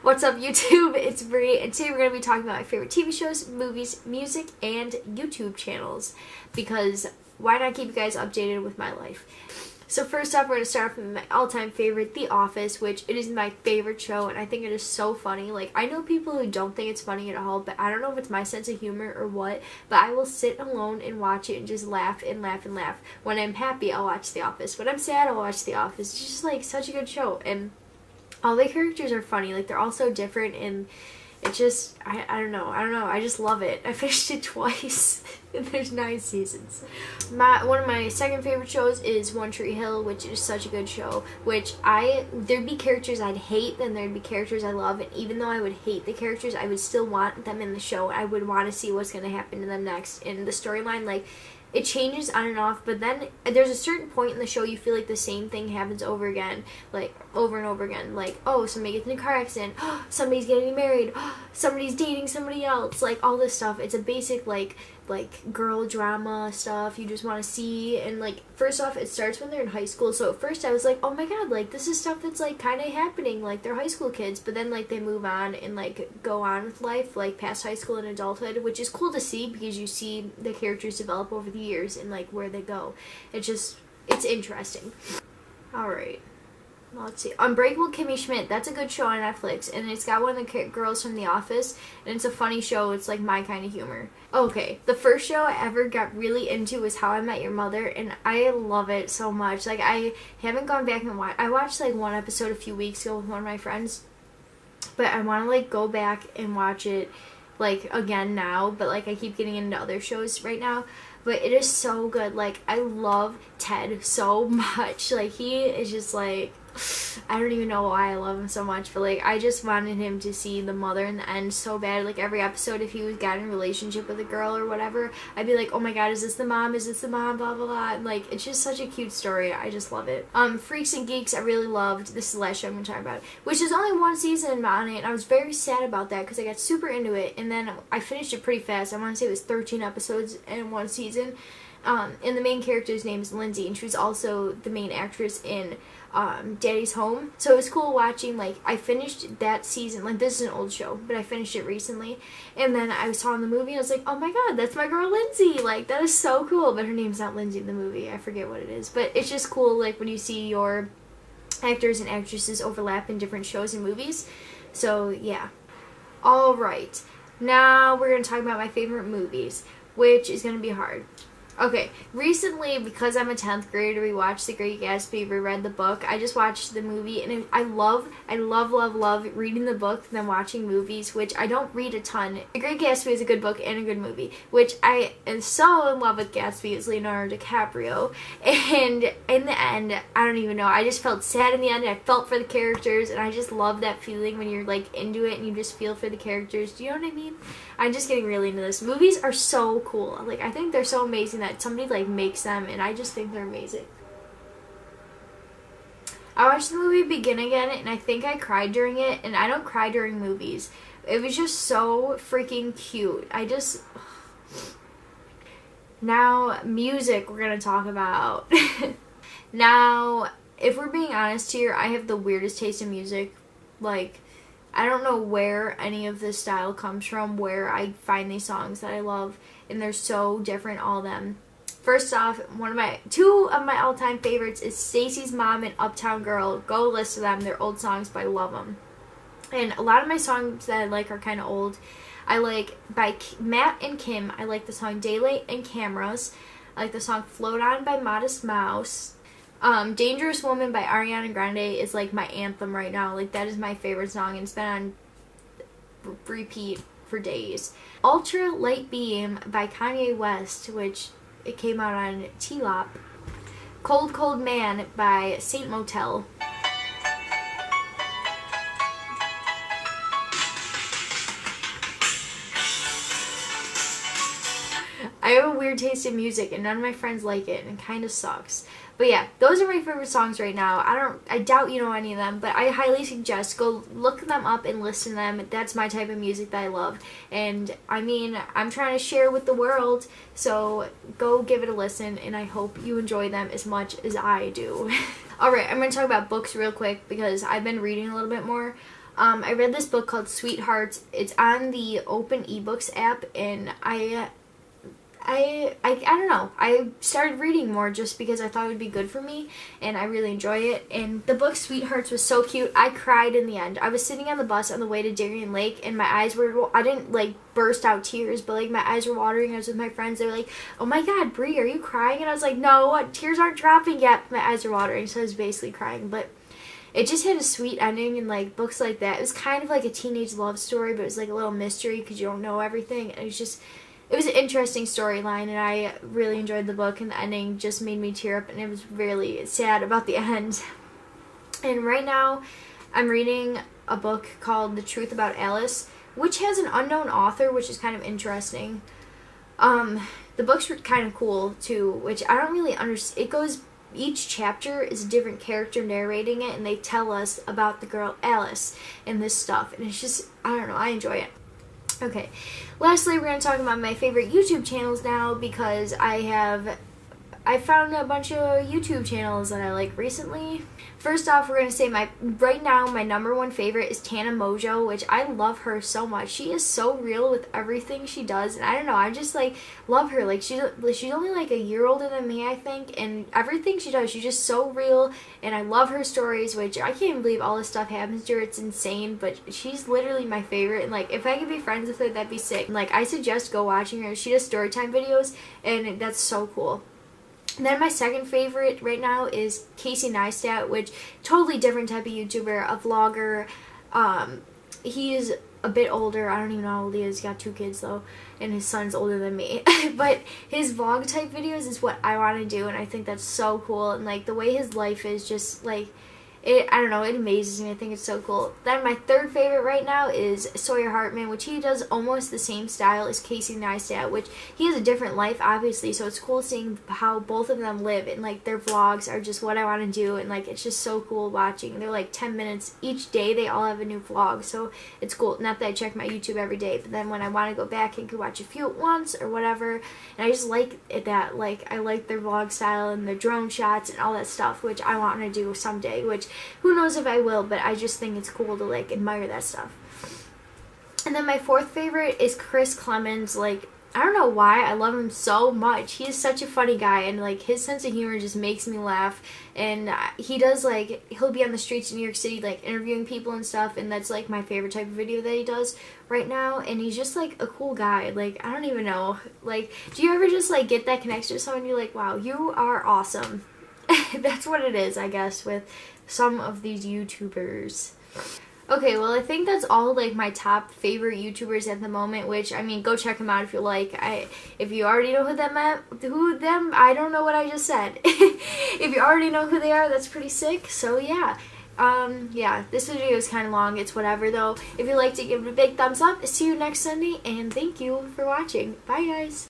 What's up, YouTube? It's Brie, and today we're going to be talking about my favorite TV shows, movies, music, and YouTube channels, because why not keep you guys updated with my life? So first off, we're going to start off with my all-time favorite, The Office, which it is my favorite show, and I think it is so funny. Like, I know people who don't think it's funny at all, but I don't know if it's my sense of humor or what, but I will sit alone and watch it and just laugh and laugh and laugh. When I'm happy, I'll watch The Office. When I'm sad, I'll watch The Office. It's just, like, such a good show, and all the characters are funny. Like, they're all so different, and it just, I don't know, I just love it. I finished it twice, and there's 9 seasons. One of my second favorite shows is One Tree Hill, which is such a good show, which there'd be characters I'd hate, then there'd be characters I love, and even though I would hate the characters, I would still want them in the show. I would want to see what's going to happen to them next in the storyline. Like, it changes on and off, but then there's a certain point in the show you feel like the same thing happens over again, like over and over again. Like, oh, somebody gets in a car accident, somebody's getting married, somebody's dating somebody else, like all this stuff. It's a basic like girl drama stuff you just want to see. And like, first off, it starts when they're in high school, so at first I was like, oh my god, like this is stuff that's like kind of happening, like they're high school kids, but then like they move on and like go on with life, like past high school and adulthood, which is cool to see because you see the characters develop over the years and like where they go. It's interesting. Alright, let's see. Unbreakable Kimmy Schmidt, that's a good show on Netflix, and it's got one of the girls from The Office, and it's a funny show. It's like my kind of humor. Okay, the first show I ever got really into was How I Met Your Mother, and I love it so much. Like, I haven't gone back and watched. I watched like one episode a few weeks ago with one of my friends, but I want to like go back and watch it like again now, but like I keep getting into other shows right now. But it is so good. Like, I love Ted so much. Like, he is just like, I don't even know why I love him so much, but like, I just wanted him to see the mother in the end so bad. Like, every episode, if he was got in a relationship with a girl or whatever, I'd be like, oh my god, is this the mom? Is this the mom? Blah, blah, blah. And like, it's just such a cute story. I just love it. Freaks and Geeks, I really loved. This is the last show I'm going to talk about, which is only 1 season on it, and I was very sad about that because I got super into it, and then I finished it pretty fast. I want to say it was 13 episodes in 1 season. And the main character's name is Lindsay, and she was also the main actress in Daddy's Home. So it was cool watching, like, I finished that season, like, this is an old show, but I finished it recently, and then I saw in the movie, and I was like, oh my god, that's my girl Lindsay, like, that is so cool. But her name's not Lindsay in the movie, I forget what it is, but it's just cool, like, when you see your actors and actresses overlap in different shows and movies. So, yeah. Alright, now we're going to talk about my favorite movies, which is going to be hard. Okay, recently, because I'm a 10th grader, we watched The Great Gatsby, reread the book. I just watched the movie, and I love reading the book than watching movies, which I don't read a ton. The Great Gatsby is a good book and a good movie, which I am so in love with Gatsby as Leonardo DiCaprio, and in the end, I don't even know, I just felt sad in the end, and I felt for the characters, and I just love that feeling when you're, like, into it, and you just feel for the characters. Do you know what I mean? I'm just getting really into this. Movies are so cool. Like, I think they're so amazing that somebody, like, makes them, and I just think they're amazing. I watched the movie Begin Again, and I think I cried during it, and I don't cry during movies. It was just so freaking cute. Now, music we're gonna talk about. Now, if we're being honest here, I have the weirdest taste in music. Like, I don't know where any of this style comes from, where I find these songs that I love, and they're so different, all of them. First off, two of my all-time favorites is Stacy's Mom and Uptown Girl. Go listen to them. They're old songs, but I love them. And a lot of my songs that I like are kind of old. I like, by Matt and Kim, I like the song Daylight and Cameras. I like the song Float On by Modest Mouse. Dangerous Woman by Ariana Grande is like my anthem right now. Like, that is my favorite song, and it's been on repeat for days. Ultra Light Beam by Kanye West, which it came out on T-Lop. Cold Cold Man by Saint Motel. I have a weird taste in music, and none of my friends like it, and it kind of sucks. But yeah, those are my favorite songs right now. I doubt you know any of them, but I highly suggest go look them up and listen to them. That's my type of music that I love. And I mean, I'm trying to share with the world, so go give it a listen, and I hope you enjoy them as much as I do. Alright, I'm going to talk about books real quick because I've been reading a little bit more. I read this book called Sweethearts. It's on the Open eBooks app, and I don't know. I started reading more just because I thought it would be good for me, and I really enjoy it. And the book Sweethearts was so cute. I cried in the end. I was sitting on the bus on the way to Darien Lake, and my eyes were, I didn't like burst out tears, but like my eyes were watering. I was with my friends. They were like, "Oh my God, Brie, are you crying?" And I was like, "No, tears aren't dropping yet." My eyes were watering, so I was basically crying. But it just had a sweet ending, and like books like that, it was kind of like a teenage love story, but it was like a little mystery because you don't know everything. And it was an interesting storyline, and I really enjoyed the book, and the ending just made me tear up, and it was really sad about the end. And right now, I'm reading a book called The Truth About Alice, which has an unknown author, which is kind of interesting. The books were kind of cool, too, which I don't really understand. Each chapter is a different character narrating it, and they tell us about the girl Alice and this stuff, and it's just, I don't know, I enjoy it. Okay, lastly, we're going to talk about my favorite YouTube channels now, because I found a bunch of YouTube channels that I like recently. First off, we're going to say right now my number one favorite is Tana Mongeau, which I love her so much. She is so real with everything she does, and I don't know, I just like love her. Like she's only like a year older than me, I think, and everything she does, she's just so real, and I love her stories, which I can't even believe all this stuff happens to her. It's insane, but she's literally my favorite, and like if I could be friends with her, that'd be sick. And, like I suggest go watching her. She does storytime videos, and that's so cool. And then my second favorite right now is Casey Neistat, which totally different type of YouTuber, a vlogger. He's a bit older. I don't even know how old he is. He's got 2 kids though, and his son's older than me. But his vlog type videos is what I want to do, and I think that's so cool. And like the way his life is, just like I don't know, it amazes me. I think it's so cool. Then my third favorite right now is Sawyer Hartman, which he does almost the same style as Casey Neistat, which he has a different life, obviously, so it's cool seeing how both of them live, and like their vlogs are just what I want to do, and like it's just so cool watching. They're like 10 minutes each day. They all have a new vlog, so it's cool. Not that I check my YouTube every day, but then when I want to go back, I can watch a few at once or whatever, and I just like it that, like, I like their vlog style and their drone shots and all that stuff, which I want to do someday, which who knows if I will, but I just think it's cool to like admire that stuff. And then my fourth favorite is Klemens. Like, I don't know why, I love him so much. He is such a funny guy, and like his sense of humor just makes me laugh. And he does, like, he'll be on the streets in New York City like interviewing people and stuff, and that's like my favorite type of video that he does right now. And he's just like a cool guy. Like, I don't even know, like, do you ever just like get that connection to someone, you're like, wow, you are awesome. That's what it is, I guess, with some of these YouTubers. Okay, well, I think that's all like my top favorite YouTubers at the moment, which, I mean, go check them out if you like. If you already know who them, I don't know what I just said. If you already know who they are, that's pretty sick. So yeah. Yeah, this video is kind of long. It's whatever though. If you liked it, give it a big thumbs up. See you next Sunday, and thank you for watching. Bye, guys.